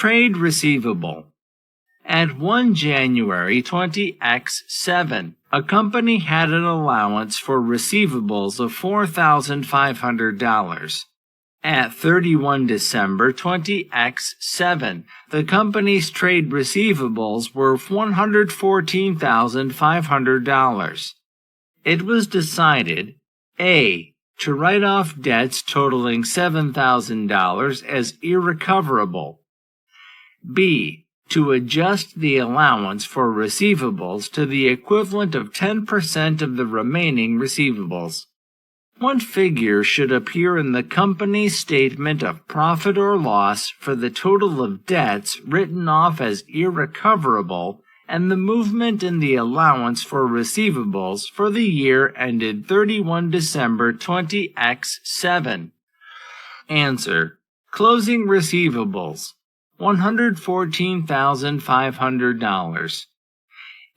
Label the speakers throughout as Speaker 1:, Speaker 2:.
Speaker 1: Trade receivable. At 1 January 20X7, a company had an allowance for receivables of $4,500. At 31 December 20X7, the company's trade receivables were $114,500. It was decided A. to write off debts totaling $7,000 as irrecoverable. B. to adjust the allowance for receivables to the equivalent of 10% of the remaining receivables. What figure should appear in the company's statement of profit or loss for the total of debts written off as irrecoverable and the movement in the allowance for receivables for the year ended 31 December 20X7? Answer: closing receivables, $114,500.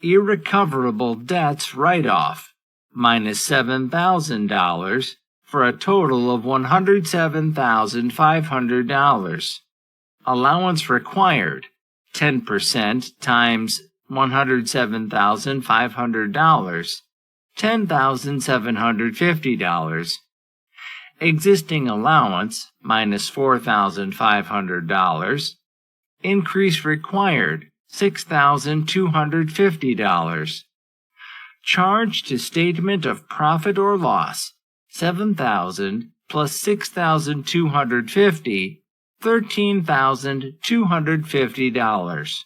Speaker 1: Irrecoverable debts write-off, minus $7,000, for a total of $107,500. Allowance required, 10% times $107,500, $10,750. Existing allowance, minus $4,500. Increase required, $6,250. Charge to statement of profit or loss, $7,000 plus $6,250, $13,250.